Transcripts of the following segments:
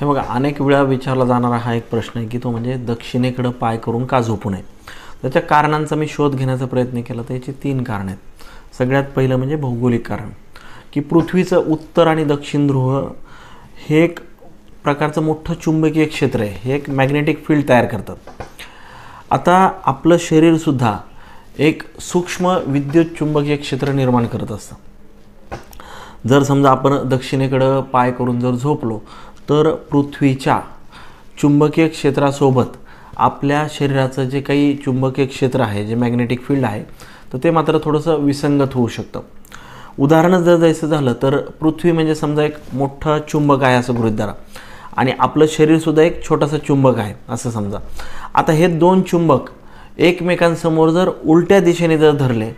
हे बघा, अनेक वेळा विचारला जाणारा हा एक प्रश्न आहे की तो म्हणजे दक्षिणेकडे पाय करून का झोपू नये. त्याच्या कारणांचा मी शोध घेण्याचा प्रयत्न केला तर याची 3 कारणं आहेत. सगळ्यात पहिलं म्हणजे भौगोलिक कारण, की पृथ्वीचं उत्तर आणि दक्षिण ध्रुव हे एक प्रकारचं मोठं चुंबकीय क्षेत्र आहे, हे एक मॅग्नेटिक फील्ड तयार करतात. आता आपलं शरीरसुद्धा एक सूक्ष्म विद्युत चुंबकीय क्षेत्र निर्माण करत असतं. जर समजा आपण दक्षिणेकडं पाय करून जर झोपलो तर पृथ्वीच्या चुंबकीय क्षेत्रासोबत आपल्या शरीराचं जे काही चुंबकीय क्षेत्र आहे, जे मॅग्नेटिक फील्ड आहे, तर ते मात्र थोडंसं विसंगत होऊ शकतं. उदाहरण जर द्यायचं झालं तर पृथ्वी म्हणजे समजा एक मोठा चुंबक आहे असं गृहीत धरा, आणि आपलं शरीरसुद्धा एक छोटासा चुंबक आहे असं समजा. आता हे 2 चुंबक एकमेकांसमोर जर उलट्या दिशेने जर धरले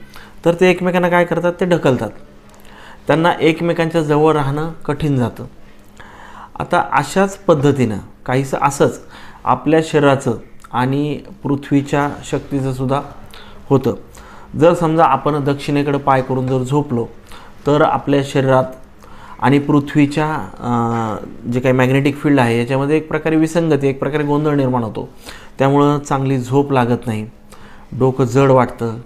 तर ते एकमेकांना काय करतात, ते ढकलतात. त्यांना एकमेकांच्या जवळ राहणं कठीण जातं. आता अशाच पद्धतीनं काहीसं असंच आपल्या शरीराचं आणि पृथ्वीच्या शक्तीचं सुद्धा होतं. जर समजा आपण दक्षिणेकडे पाय करून जर झोपलो तर आपल्या शरीरात आणि पृथ्वीच्या जे काही मॅग्नेटिक फील्ड आहे याच्यामध्ये एक प्रकारे विसंगती, एक प्रकारे गोंधळ निर्माण होतो. त्यामुळं चांगली झोप लागत नाही, डोकं जड वाटतं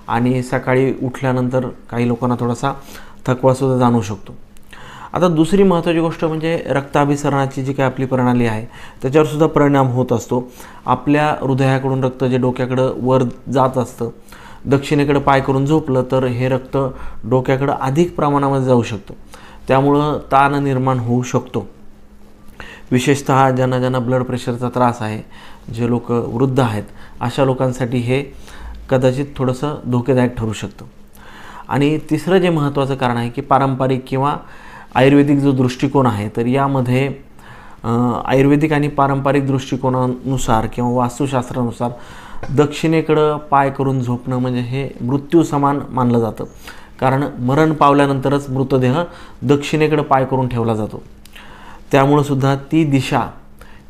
आणि सकाळी उठल्यानंतर काही लोकांना थोडासा थकवासुद्धा जाणवू शकतो. आता दुसरी महत्त्वाची गोष्ट म्हणजे रक्ताभिसरणाची जी काही आपली प्रणाली आहे त्याच्यावरसुद्धा परिणाम होत असतो. आपल्या हृदयाकडून रक्त जे डोक्याकडं वर जात असतं, दक्षिणेकडे पाय करून झोपलं तर हे रक्त डोक्याकडं अधिक प्रमाणामध्ये जाऊ शकतं. त्यामुळं ताण निर्माण होऊ शकतो. विशेषतः ज्यांना ब्लड प्रेशरचा त्रास आहे, जे लोक वृद्ध आहेत, अशा लोकांसाठी हे कदाचित थोडंसं धोकेदायक ठरू शकतं. आणि तिसरं जे महत्त्वाचं कारण आहे की पारंपरिक किंवा आयुर्वेदिक जो दृष्टिकोन आहे, तर यामध्ये आयुर्वेदिक आणि पारंपरिक दृष्टिकोनानुसार किंवा वास्तुशास्त्रानुसार दक्षिणेकडं पाय करून झोपणं म्हणजे हे मृत्यू समान मानलं जातं. कारण मरण पावल्यानंतरच मृतदेह दक्षिणेकडे पाय करून ठेवला जातो. त्यामुळं सुद्धा ती दिशा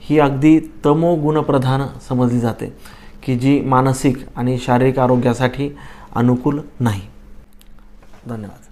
ही अगदी तमोगुणप्रधान समजली जाते, की जी मानसिक आणि शारीरिक आरोग्यासाठी अनुकूल नाही. धन्यवाद.